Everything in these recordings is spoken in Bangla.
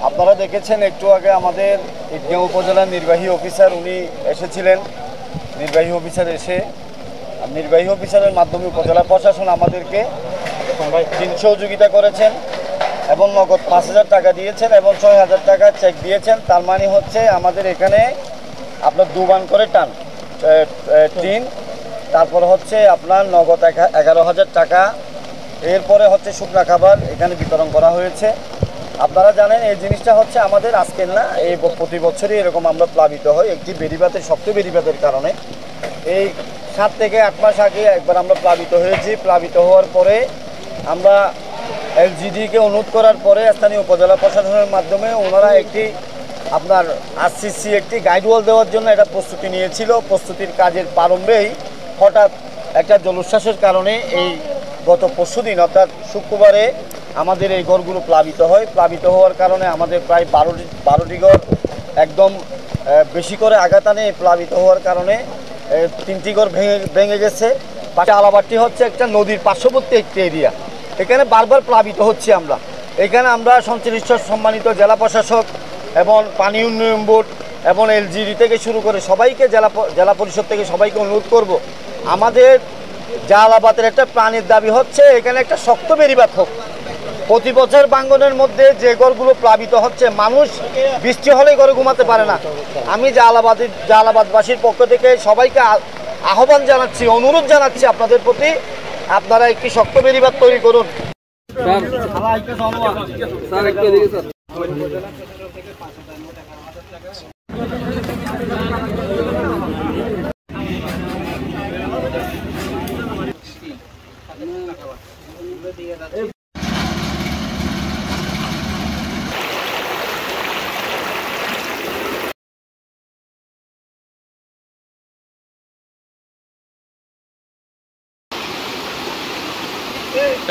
আপনারা দেখেছেন একটু আগে আমাদের ঈদগাঁও উপজেলার নির্বাহী অফিসার উনি এসেছিলেন। নির্বাহী অফিসারের মাধ্যমে উপজেলা প্রশাসন আমাদেরকে সহযোগিতা করেছেন এবং নগদ 5,000 টাকা দিয়েছেন এবং 6,000 টাকা চেক দিয়েছেন। তার মানে হচ্ছে আমাদের এখানে আপনার 2 বান করে টিন, তারপর হচ্ছে আপনার নগদ 11,000 টাকা, এরপরে হচ্ছে শুকনা খাবার এখানে বিতরণ করা হয়েছে। আপনারা জানেন এই জিনিসটা হচ্ছে আমাদের আজকের না, এই প্রতি বছরই এরকম আমরা প্লাবিত হই একটি বেড়িবাতের শক্ত বেড়িবাতের কারণে। এই 7 থেকে 8 মাস আগে একবার আমরা প্লাবিত হয়েছি। প্লাবিত হওয়ার পরে আমরা এলজিডিকে অনুরোধ করার পরে স্থানীয় উপজেলা প্রশাসনের মাধ্যমে ওনারা একটি আপনার আরসিসি একটি গাইডওয়াল দেওয়ার জন্য এটা প্রস্তুতি নিয়েছিল। প্রস্তুতির কাজের প্রারম্ভেই হঠাৎ একটা জলোচ্ছ্বাসের কারণে এই গত পরশুদিন অর্থাৎ শুক্রবারে আমাদের এই ঘরগুলো প্লাবিত হয়। প্লাবিত হওয়ার কারণে আমাদের প্রায় 12টি ঘর একদম বেশি করে আঘাত আনে। প্লাবিত হওয়ার কারণে 3টি ঘর ভেঙে গেছে। পাশে আলাবাটি হচ্ছে একটা নদীর পার্শ্ববর্তী একটি এরিয়া, এখানে বারবার প্লাবিত হচ্ছে আমরা। এখানে আমরা সংশ্লিষ্ট সম্মানিত জেলা প্রশাসক এবং পানি উন্নয়ন বোর্ড এবং এলজিডি থেকে শুরু করে সবাইকে জেলা পরিষদ থেকে সবাইকে অনুরোধ করব, আমাদের জালালাবাদের একটা প্রাণের দাবি হচ্ছে এখানে একটা শক্ত বেড়িবাঁধ হোক। প্রতি বছর বাঙ্গনের মধ্যে যে ঘরগুলো প্লাবিত হচ্ছে, মানুষ বৃষ্টি হলে ঘরে ঘুমাতে পারে না। আমি জালালাবাদবাসীর পক্ষ থেকে সবাইকে আহ্বান জানাচ্ছি, অনুরোধ জানাচ্ছি আপনাদের প্রতি, আপনারা একটি শক্ত বেড়িবাঁধ তৈরি করুন।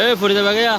ए फुड़ी दे गया।